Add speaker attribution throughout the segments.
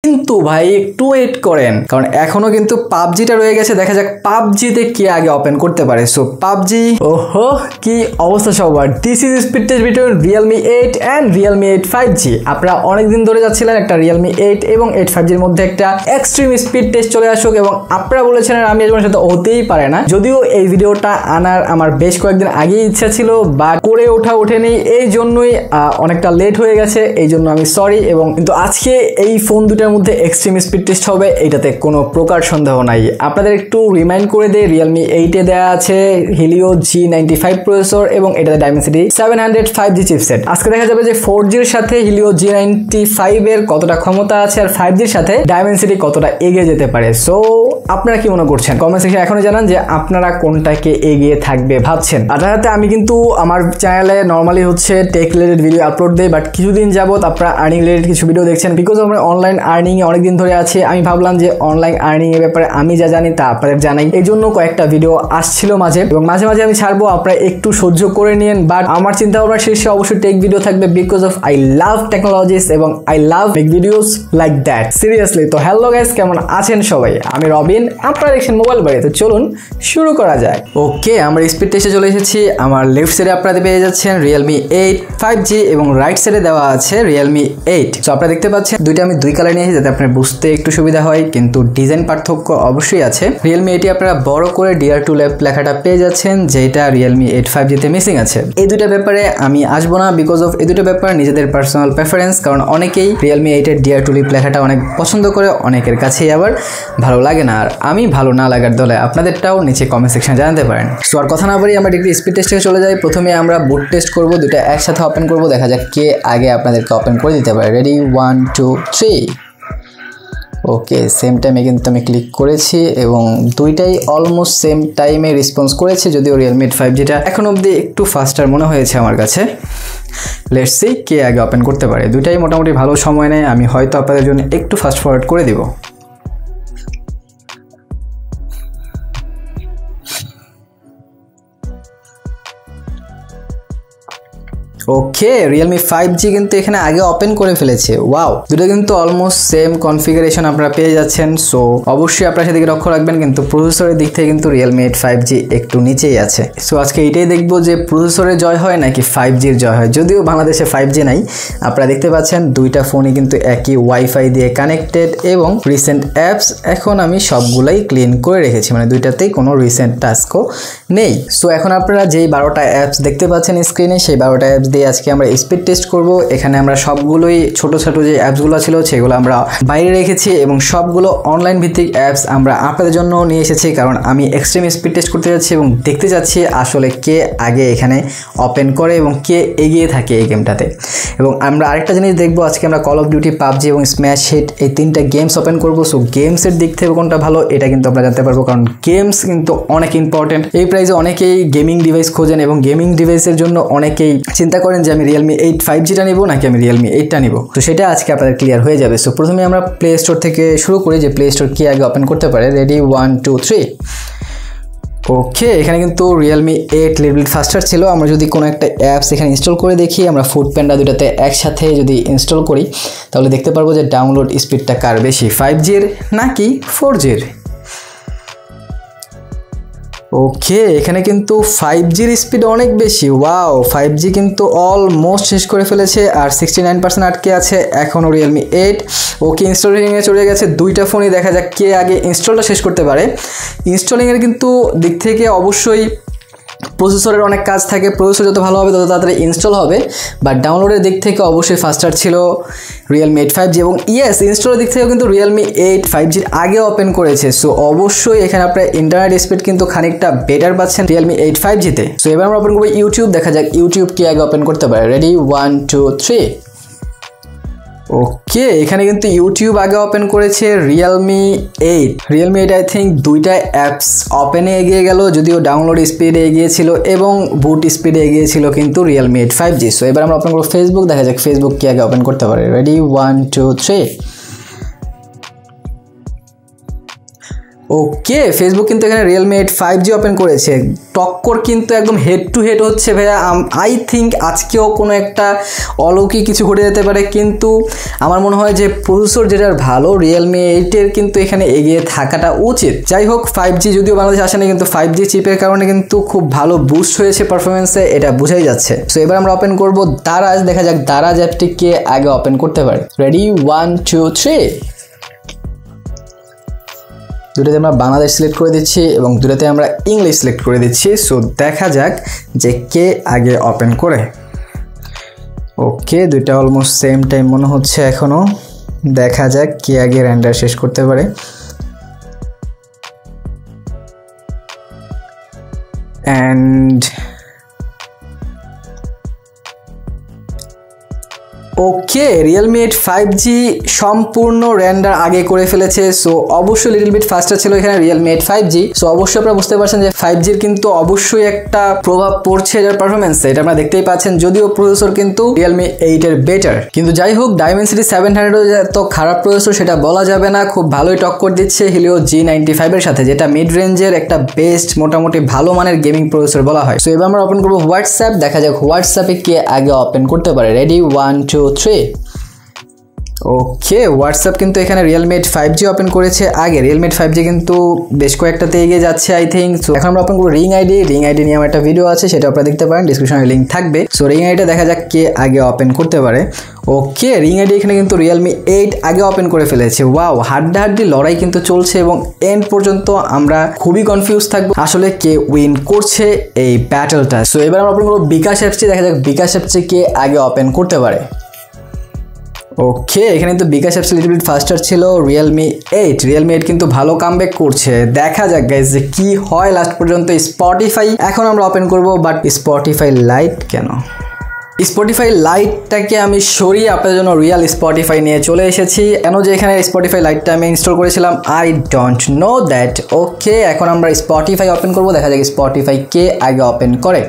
Speaker 1: কিন্তু ভাই একটু ওয়েট করেন, কারণ এখনো কিন্তু পাবজিটা রয়ে গেছে। দেখা যাক পাবজিতে কে আগে ওপেন করতে পারে। সো পাবজি, ওহো কি অবস্থা সবার। This is speed test between Realme 8 and Realme 8 5G। আপনারা অনেকদিন ধরে যাচ্ছিলেন একটা Realme 8 এবং 8 5G এর মধ্যে একটা এক্সট্রিম স্পিড টেস্ট চলে আসুক, এবং আপনারা বলেছিলেন আমি আজমের সাথে হতেই পারে না। যদিও এই ভিডিওটা আনার আমার বেশ কয়েকদিন আগেই ইচ্ছা ছিল, বাট করে ওঠেনি, এই জন্যই অনেকটা লেট হয়ে গেছে, এই জন্য আমি সরি। এবং কিন্তু আজকে এই ফোন দুটার মধ্যে এক্সট্রিম স্পিড টেস্ট হবে, এটাতে কোনো প্রকার সন্দেহ নাই। আপনাদের একটু রিমাইন্ড করে দেই, Realme 8 এ দেওয়া আছে Helio G95 প্রসেসর এবং এটাতে Dimensity 700 5G চিপসেট। আজকে দেখা যাবে যে 4G এর সাথে Helio G95 এর কতটা ক্ষমতা আছে আর 5G এর সাথে Dimensity কতটা এগিয়ে যেতে পারে। সো আপনারা কি মনে করছেন? কমেন্ট সেকশনে এখনই জানান যে আপনারা কোনটাকে এগিয়ে থাকবে ভাবছেন। আর তার আমি কিন্তু আমার চ্যানেলে নরমালি হচ্ছে টেক রিলেটেড ভিডিও আপলোড দেই, বাট কিছুদিন যাবত আপনারা আর্নিং রিলেটেড কিছু ভিডিও দেখছেন। বিকজ আমরা অনলাইন আর্নিং এ অনেকদিন ধরে আছে, আমি ভাবলাম যে অনলাইন আর্নিং এর ব্যাপারে আমি যা জানি তা আপনাদের জানাই, এই জন্য কয়েকটা ভিডিও আসছিল মাঝে, এবং মাঝে মাঝে আমি ছাড়বো, আপনারা একটু সহ্য করে নিন। বাট আমার চিন্তা ভাবনা শীর্ষে অবশ্যই টেক ভিডিও থাকবে, because of I love technologies এবং I love make videos like that, seriously. তো হ্যালো গাইস, কেমন আছেন সবাই? আমি রবিন, আপনারা দেখছেন মোবাইল বাড়ি। তো চলুন শুরু করা যায়। ওকে, আমরা স্পিড টেস্টে চলে এসেছি। আমার লেফট সাইডে আপনারা পেয়ে যাচ্ছেন Realme 8 5G এবং রাইট সাইডে দেওয়া আছে Realme 8। তো আপনারা দেখতে পাচ্ছেন দুইটা আমি দুই কালার নিয়েছি যাতে আপনার বুঝতে একটু সুবিধা হয়, কিন্তু ডিজাইন পার্থক্য অবশ্যই আছে। Realme 8 আপনারা বড় করে DR2 লেখাটা পেয়ে যাচ্ছেন, যেটা Realme 8 5G তে মিসিং আছে। এই দুইটা ব্যাপারে আমি আসবো না, বিকজ অফ এই দুটো ব্যাপার নিজেদের পার্সোনাল প্রেফারেন্স, কারণ অনেকেই Realme 8 এর DR2 লেখাটা অনেক পছন্দ করে, অনেকের কাছেই আবার ভালো লাগে না। আর আমি ভালো না লাগার দলে, আপনাদেরটাও নিচে কমেন্ট সেকশনে জানাতে পারেন। সো আর কথা না বলি আমরা ডিগ্রি স্পিড টেস্টে চলে যাই। প্রথমে আমরা বুট টেস্ট করব, দুটো একসাথে ওপেন করব, দেখা যাক কে আগে আপনাদেরকে ওপেন করে দিতে পারে। রেডি 1 2 3। ওকে, সেম টাইমে কিন্তু আমি ক্লিক করেছি এবং দুইটাই অলমোস্ট সেম টাইমে রেসপন্স করেছে, যদিও Realme 8 5Gটা এখন অবধি একটু ফাস্টার মনে হয়েছে আমার কাছে। লেটস সি কে আগে ওপেন করতে পারে। দুইটাই মোটামুটি ভালো সময় নেয়, আমি হয়তো আপনাদের জন্য একটু ফাস্ট ফরওয়ার্ড করে দিব। ওকে, Realme 5G কিন্তু এখানে আগে ওপেন করে ফেলেছে। ওয়াও, দুটো কিন্তু অলমোস্ট সেম কনফিগারেশন আপনারা পেয়ে যাচ্ছেন। সো অবশ্যই আপনারা সেদিকে লক্ষ্য রাখবেন, কিন্তু প্রসেসরের দিক থেকে কিন্তু Realme 8 5G একটু নিচেই আছে। সো আজকে এইটাই দেখবো যে প্রসেসরের জয় হয় নাকি 5Gর জয় হয়। যদিও বাংলাদেশে 5G নাই, আপনারা দেখতে পাচ্ছেন দুইটা ফোনই কিন্তু একই ওয়াইফাই দিয়ে কানেক্টেড, এবং রিসেন্ট অ্যাপস এখন আমি সবগুলাই ক্লিন করে রেখেছি, মানে দুইটাতেই কোনো রিসেন্ট টাস্কও নেই। সো এখন আপনারা যেই 12টা অ্যাপস দেখতে পাচ্ছেন স্ক্রিনে, সেই 12টা অ্যাপস আজকে আমরা স্পিড টেস্ট করব। এখানে আমরা সবগুলোই ছোট ছোট যে অ্যাপসগুলো ছিল সেগুলো আমরা বাইরে রেখেছি, এবং সবগুলো অনলাইন ভিত্তিক অ্যাপস আমরা আপনাদের জন্য নিয়ে এসেছি, কারণ আমি এক্সট্রিম স্পিড টেস্ট করতে যাচ্ছি এবং দেখতে যাচ্ছি আসলে কে আগে এখানে ওপেন করে এবং কে এগিয়ে থাকে এই গেমটাতে। এবং আমরা আরেকটা জিনিস দেখবো, আজকে আমরা কল অফ ডিউটি, পাবজি এবং স্ম্যাশ হিট এই তিনটা গেমস ওপেন করবো। সো গেমসের দিক থেকে কোনটা ভালো এটা কিন্তু আমরা জানতে পারবো, কারণ গেমস কিন্তু অনেক ইম্পর্টেন্ট। এই প্রাইসে অনেকেই গেমিং ডিভাইস খোঁজেন, এবং গেমিং ডিভাইসের জন্য অনেকেই চিন্তা করেন যে আমি Realme 8 5Gটা নিব নাকি আমি Realme 8টা নিব। তো সেটা আজকে আপনাদের ক্লিয়ার হয়ে যাবে। সো প্রথমে আমরা প্লে স্টোর থেকে শুরু করি, যে প্লে স্টোর কি আগে ওপেন করতে পারে। রেডি 1 2 3। ওকে, এখানে কিন্তু Realme 8 লিটল ফাস্টার ছিল। আমরা যদি কোনো একটা অ্যাপস এখানে ইনস্টল করে দেখি, আমরা ফুড প্যান্ডা দুটাতে একসাথে যদি ইনস্টল করি, তাহলে দেখতে পারবো যে ডাউনলোড স্পিডটা কার বেশি, 5Gর নাকি 4Gর। ওকে, এখানে কিন্তু 5Gর স্পিড অনেক বেশি। ওয়াও, 5G কিন্তু অলমোস্ট শেষ করে ফেলেছে, আর 69% আটকে আছে এখনও Realme 8। ওকে, ইনস্টলিংয়ে চলে গেছে দুইটা ফোনই, দেখা যাক কে আগে ইনস্টলটা শেষ করতে পারে। ইনস্টলিংয়ের কিন্তু দিক থেকে অবশ্যই প্রসেসরের অনেক কাজ থাকে, প্রসেসর যত ভালো হবে তত তাড়াতাড়ি ইনস্টল হবে, বাট ডাউনলোডের দিক থেকে অবশ্যই ফাস্টার ছিল Realme 8 5G, এবং ইয়েস ইনস্টলের দিক থেকেও কিন্তু Realme 8 5Gর আগে ওপেন করেছে। সো অবশ্যই এখানে আপনার ইন্টারনেট স্পিড কিন্তু খানিকটা বেটার পাচ্ছেন Realme 8 5Gতে। সো এবার আমরা ওপেন করবো ইউটিউব, দেখা যাক ইউটিউব কি আগে ওপেন করতে পারে। রেডি 1 2 3। ওকে, এখানে কিন্তু ইউটিউব আগে ওপেন করেছে Realme 8। Realme 8 আই থিঙ্ক দুইটা অ্যাপস ওপেনে এগিয়ে গেল, যদিও ডাউনলোড স্পিডে এগিয়েছিল এবং বুট স্পিডে এগিয়েছিল কিন্তু Realme 8 5G। সো এবার আমরা ওপেন করবো ফেসবুক, দেখা যাক ফেসবুক কি আগে ওপেন করতে পারে। রেডি 1 2 3। ওকে, ফেসবুক কিন্তু এখানে Realme 8 5G ওপেন করেছে। টক্কর কিন্তু একদম হেড টু হেড হচ্ছে ভাইয়া। আই থিঙ্ক আজকেও কোনো একটা অলৌকিক কিছু ঘটে যেতে পারে, কিন্তু আমার মনে হয় যে প্রসেসর যেটার ভালো Realme 8 এর কিন্তু এখানে এগিয়ে থাকাটা উচিত। যাই হোক, 5G যদিও বাংলাদেশে আসেনি, কিন্তু 5G চিপের কারণে কিন্তু খুব ভালো বুস্ট হয়েছে পারফরমেন্সে, এটা বোঝাই যাচ্ছে। সো এবার আমরা ওপেন করব দারাজ। দেখা যাক দারাজ অ্যাপটি কে আগে ওপেন করতে পারে। রেডি, 1 2 3। দুটোতে আমরা বাংলাদেশ সিলেক্ট করে দিচ্ছি এবং দুটোতে আমরা ইংলিশ সিলেক্ট করে দিচ্ছি। সো দেখা যাক যে কে আগে ওপেন করে। ওকে, দুইটা অলমোস্ট সেম টাইম মনে হচ্ছে এখনো। দেখা যাক কে আগে রেন্ডার শেষ করতে পারে। অ্যান্ড ওকে, Realme 8 5G সম্পূর্ণ রেন্ডার আগে করে ফেলেছে। সো অবশ্যই লিটল বিট ফাস্টার ছিল এখানে Realme 8 5G। সো অবশ্যই আপনারা বুঝতে পারছেন যে 5G এর কিন্তু অবশ্যই একটা প্রভাব পড়ছে এটার পারফরমেন্সে, এটা আপনারা দেখতেই পাচ্ছেন। যদিও প্রসেসর কিন্তু Realme 8 এর বেটার, কিন্তু যাই হোক Dimensity 700 এত খারাপ প্রসেসর সেটা বলা যাবে না। খুব ভালোই টক্কর দিচ্ছে Helio G95 এর সাথে, যেটা মিড রেঞ্জের একটা বেস্ট মোটামুটি ভালো মানের গেমিং প্রসেসর বলা হয়। সো এবার আমরা ওপেন করবো হোয়াটসঅ্যাপ। দেখা যাক হোয়াটসঅ্যাপে কে আগে ওপেন করতে পারে। রেডি, 1 2 3। ওকে, হোয়াটসঅ্যাপ কিন্তু এখানে Realme 8 5G ওপেন করেছে আগে। Realme 8 5G কিন্তু বেশ কয়েকটাতে এগিয়ে যাচ্ছে আই থিঙ্ক। সো এখন আমরা ওপেন করবো রিং আইডি। রিং আইডি নিয়ে আমার একটা ভিডিও আছে, সেটা আপনারা দেখতে পারেন, ডিসক্রিপশনে লিঙ্ক থাকবে। সো রিং আইডিটা দেখা যাক কে আগে ওপেন করতে পারে। ওকে, রিং আইডি এখানে কিন্তু Realme 8 আগে ওপেন করে ফেলেছে। ওয়াও, হাড্ডাহাড্ডি লড়াই কিন্তু চলছে এবং এন্ড পর্যন্ত আমরা খুবই কনফিউজ থাকবো আসলে কে উইন করছে এই ব্যাটলটা। সো এবার আমরা ওপেন করবো বিকাশ অ্যাপসটি। দেখা যাক বিকাশ অ্যাপসটি কে আগে ওপেন করতে পারে। ওকে, এখানে তো বিকাশ অ্যাপস লিটল বিট ফাস্টার ছিল Realme 8 কিন্তু ভালো কামব্যাক করছে। দেখা যাক গাইস যে কি হয় লাস্ট পর্যন্ত। স্পটিফাই এখন আমরা ওপেন করব, বাট স্পটিফাই লাইট কেন? স্পটিফাই লাইটটাকে আমি সরিয়ে আপনাদের জন্য রিয়েল স্পটিফাই নিয়ে চলে এসেছি। কেন যে এখানে স্পটিফাই লাইটটা আমি ইনস্টল করেছিলাম আই ডোন্ট নো দ্যাট। ওকে, এখন আমরা স্পটিফাই ওপেন করব। দেখা যাক স্পটিফাই কে আগে ওপেন করে।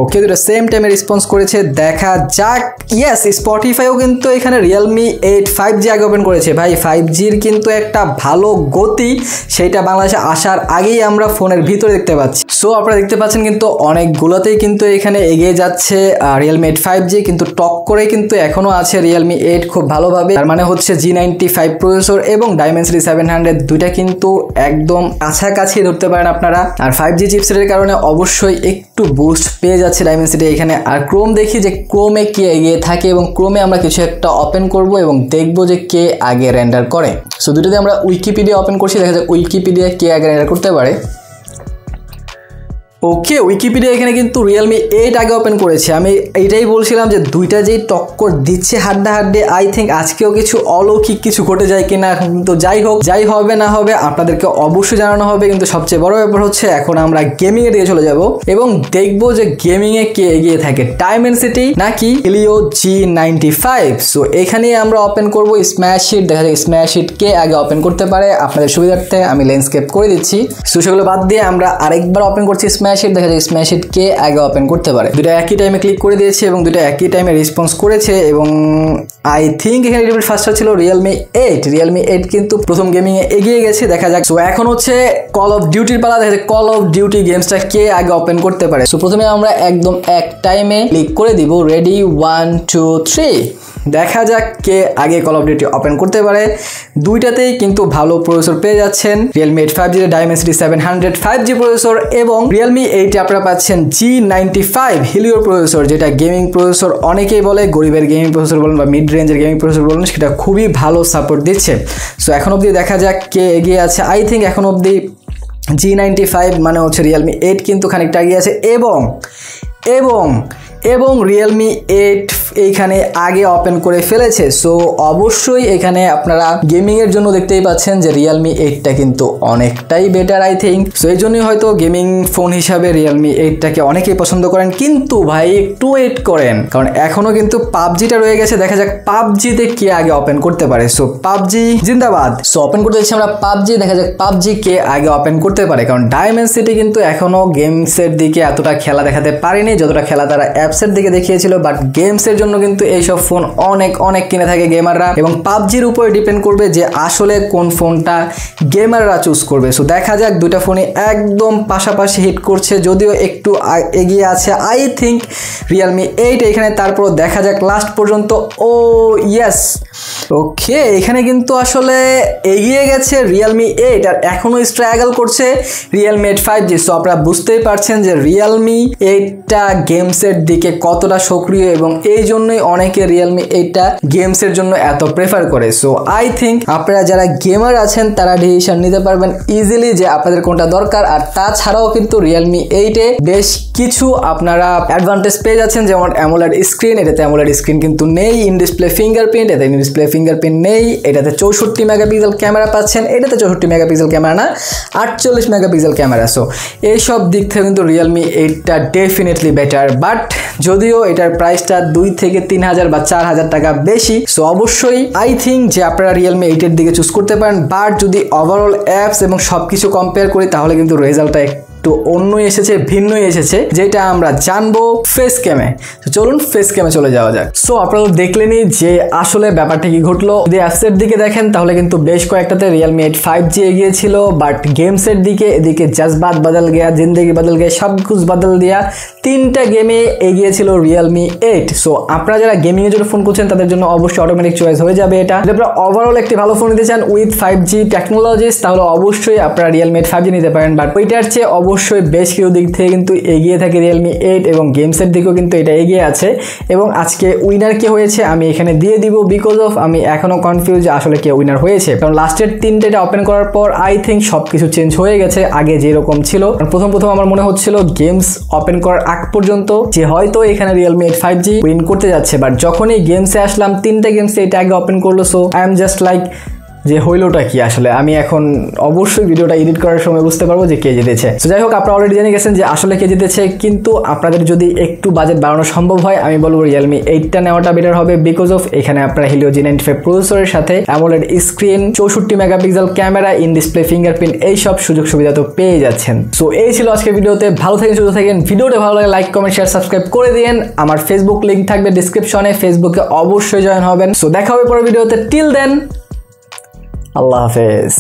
Speaker 1: ওকে, দুটো সেম টাইমে রেসপন্স করেছে। দেখা যাক, ইয়েস, স্পটিফাইও কিন্তু এখানে Realme 8 5G আগে ওপেন করেছে। ভাই 5Gর কিন্তু একটা ভালো গতি, সেইটা বাংলাদেশে আসার আগেই আমরা ফোনের ভিতরে দেখতে পাচ্ছি। সো আপনারা দেখতে পাচ্ছেন কিন্তু অনেকগুলোতেই কিন্তু এখানে এগিয়ে যাচ্ছে Realme 8 5G, কিন্তু টক করে কিন্তু এখনো আছে Realme 8 খুব ভালোভাবে। তার মানে হচ্ছে G95 প্রসেসর এবং Dimensity 700 দুইটা কিন্তু একদম কাছাকাছি ধরতে পারেন আপনারা। আর 5G চিপসেটের কারণে অবশ্যই একটু বুস্ট পেয়ে যাচ্ছে Dimensity এখানে। আর ক্রোম দেখি যে ক্রোমে কে এগিয়ে থাকে, এবং ক্রোমে আমরা কিছু একটা ওপেন করব এবং দেখবো যে কে আগে রেন্ডার করে। সো দুটোতে আমরা উইকিপিডিয়া ওপেন করছি। দেখা যাক উইকিপিডিয়া কে আগে রেন্ডার করতে পারে। ওকে, উইকিপিডিয়া এখানে কিন্তু Realme 8 আগে ওপেন করেছে। আমি এইটাই বলছিলাম যে দুইটা যেই টক্কর দিচ্ছে হাড্ডাহাড্ডি, আই থিঙ্ক আজকেও কিছু অলৌকিক কিছু ঘটে যায় কিনা। কিন্তু যাই হোক, যাই হবে না হবে আপনাদেরকে অবশ্যই জানানো হবে। কিন্তু সবচেয়ে বড় ব্যাপার হচ্ছে এখন আমরা গেমিং এর দিকে চলে যাব এবং দেখবো যে গেমিং এ কে এগিয়ে থাকে, Dimensity নাকি Helio G95। সো এখানেই আমরা ওপেন করব স্ম্যাশিট। দেখা যায় স্ম্যাশিট কে আগে ওপেন করতে পারে। আপনাদের সুবিধার্থে আমি ল্যান্ডস্কেপ করে দিচ্ছি। সো সেগুলো বাদ দিয়ে আমরা আরেকবার ওপেন করছি স্ম্যাশিট। দেখা যায় স্ম্যাশিট কে আগে ওপেন করতে পারে। দুটো একই টাইমে ক্লিক করে দিয়েছে এবং দুটো একই টাইমে রেসপন্স করেছে। এবং আই থিঙ্ক এখানে লিটল বিট ফাস্টার ছিল Realme 8 কিন্তু প্রথম গেমিং এ এগিয়ে গেছে। দেখা যাক। সো এখন হচ্ছে কল অফ ডিউটির পালা। দেখা যাক কল অফ ডিউটি গেমসটা কে আগে ওপেন করতে পারে। সো প্রথমে আমরা একদম এক টাইমে ক্লিক করে দিব। রেডি, 1 2 3। দেখা যাক কে আগে কল অফ ডিউটি ওপেন করতে পারে। দুইটাতেই কিন্তু ভালো প্রসেসর পেয়ে যাচ্ছেন। Realme 8 5G Dimensity 700 5G processor এবং Realme 8 আপনারা পাচ্ছেন G95 Helio প্রসেসর, যেটা গেমিং প্রসেসর অনেকেই বলে, গরিবের গেমিং প্রসেসর বলেন বা মিড রেঞ্জের গেমিং প্রসেসর বলেন, সেটা খুবই ভালো সাপোর্ট দিচ্ছে। সো এখন অবধি দেখা যাক কে এগিয়ে আছে। আই থিঙ্ক এখন অবধি G95 মানে হচ্ছে Realme 8 কিন্তু খানিকটা এগিয়ে আছে এবং এবং এবং Realme 8 এইখানে আগে ওপেন করে ফেলেছে। সো অবশ্যই এখানে আপনারা গেমিং এর জন্য দেখতেই পাচ্ছেন যে Realme 8টা কিন্তু অনেকটাই বেটার আই থিঙ্ক। সো এই জন্যই হয়তো গেমিং ফোন হিসাবে Realme 8টাকে অনেকেই পছন্দ করেন। কিন্তু ভাই একটু ওয়েট করেন, কারণ এখনো কিন্তু পাবজিটা রয়ে গেছে। দেখা যাক পাবজিতে কে আগে ওপেন করতে পারে। সো পাবজি জিন্দাবাদ। সো ওপেন করতে যাচ্ছি আমরা পাবজি। দেখা যাক পাবজি কে আগে ওপেন করতে পারে, কারণ Dimensity কিন্তু এখনো গেমসের দিকে এতটা খেলা দেখাতে পারেনি যতটা খেলা তারা অ্যাপসের দিকে দেখিয়েছিল। বাট গেমসের জন্য জন্য কিন্তু এইসব ফোন অনেক কিনে থাকে গেমাররা, এবং পাবজির উপরে ডিপেন্ড করবে যে আসলে কোন ফোনটা গেমাররা চুজ করবে। সো দেখা যাক দুইটা ফোনে একদম পাশাপাশি হিট করছে, যদিও একটু এগিয়ে আছে আই থিঙ্ক Realme 8 এখানে। তারপর দেখা যাক লাস্ট পর্যন্ত। ও ইয়েস, ওকে, এখানে কিন্তু আসলে এগিয়ে গেছে Realme 8 আর এখনো স্ট্রাগল করছে Realme 8 5G। সো আপনারা বুঝতেই পারছেন যে Realme 8টা গেমসের দিকে কতটা সক্রিয়, এবং এই জন্যই অনেকে Realme 8টা গেমসের জন্য এত প্রেফার করে। সো আই থিঙ্ক আপনারা যারা গেমার আছেন তারা ডিসিশন নিতে পারবেন ইজিলি যে আপনাদের কোনটা দরকার। আর তাছাড়াও কিন্তু Realme 8 এ বেশ কিছু আপনারা অ্যাডভান্টেজ পেয়ে যাচ্ছেন, যেমন অ্যামোলেড স্ক্রিন। এটাতে অ্যামোলেড স্ক্রিন কিন্তু নেই। ইন ডিসপ্লে ফিঙ্গারপ্রিন্ট, এটাতে ইন ডিসপ্লে ফিঙ্গারপ্রিন্ট নেই। এটাতে 64 মেগাপিক্সেল ক্যামেরা পাচ্ছেন, এটাতে 64 মেগাপিক্সেল ক্যামেরা না, 48 মেগাপিক্সেল ক্যামেরা। সো এইসব দিক থেকে কিন্তু Realme 8টা ডেফিনেটলি বেটার। বাট যদিও এটার প্রাইসটা 2 থেকে 3,000 বা 4,000 টাকা বেশি, সো অবশ্যই আই থিঙ্ক যে আপনারা Realme 8 এর দিকে চুজ করতে পারেন। বাট যদি ওভারঅল অ্যাপস এবং সবকিছু কম্পেয়ার করি তাহলে কিন্তু রেজাল্টটা একটু অন্যই এসেছে, ভিন্নই এসেছে, যেটা আমরা জানবো ফেস ক্যামে। তো চলুন ফেস ক্যামে চলে যাওয়া যাক। সো আপনারা দেখলেনই যে আসলে ব্যাপারটা কি ঘটলো। যদি অ্যাপসের দিকে দেখেন তাহলে কিন্তু বেশ কয়েকটাতে Realme 8 5G এগিয়েছিল, বাট গেমসের দিকে এদিকে জজবাত বদল গিয়া, জিন্দগি বদল গিয়া, সব কিছু বদল দিয়া 3টা গেমে এগিয়েছিল Realme 8। সো আপনারা যারা গেমিং এর জন্য ফোন করছেন তাদের জন্য অবশ্যই অটোমেটিক চয়েস হয়ে যাবে এটা। যদি আপনারা ওভারঅল একটি ভালো ফোন নিতে চান উইথ 5G টেকনোলজিস তাহলে অবশ্যই আপনারা Realme 8 5G নিতে পারেন। বাট ওইটার চেয়ে অবশ্যই বেশ কিছু দিক থেকে কিন্তু এগিয়ে থাকে Realme 8, এবং গেমসের দিকেও কিন্তু এটা এগিয়ে আছে। এবং আজকে উইনার কে হয়েছে আমি এখানে দিয়ে দিব, বিকজ অফ আমি এখনো কনফিউজ যে আসলে কে উইনার হয়েছে। কারণ লাস্টের 3টা ওপেন করার পর আই থিঙ্ক সবকিছু চেঞ্জ হয়ে গেছে আগে যেরকম ছিল। প্রথম আমার মনে হচ্ছিল গেমস ওপেন করার আগ পর্যন্ত যে হয়তো এখানে Realme 8 5G উইন করতে যাচ্ছে, বাট যখনই গেমসে আসলাম 3টা গেমসে এটা আগে ওপেন করলো। So I am just like যে হইলোটা কি আসলে। আমি এখন অবশ্যই ভিডিওটা এডিট করার সময় বুঝতে পারবো যে কে জিতেছে। তো যাই হোক, আপনারা অলরেডি জেনে গেছেন যে আসলে কে জিতেছে, কিন্তু আপনাদের যদি একটু বাজেট বাড়ানো সম্ভব হয় আমি বলবো Realme 8টা নেওয়াটা বেটার হবে, বিকজ অফ এখানে আপনারা Helio G95 প্রসেসরের সাথে AMOLED screen, 64 megapixel camera, in display fingerprint এইসব সুযোগ সুবিধা তো পেয়ে যাচ্ছেন। সো এই ছিল আজকের ভিডিওতে। ভালো থাকেন, সুস্থ থাকেন। ভিডিওটা ভালো লাগে লাইক কমেন্ট শেয়ার সাবস্ক্রাইব করে দিন। আমার ফেসবুক লিংক থাকবে ডেসক্রিপশনে, ফেসবুকে অবশ্যই জয়েন হবেন। সো দেখা হবে পরের ভিডিওতে। টিল দেন, আল্লাহ হাফেজ।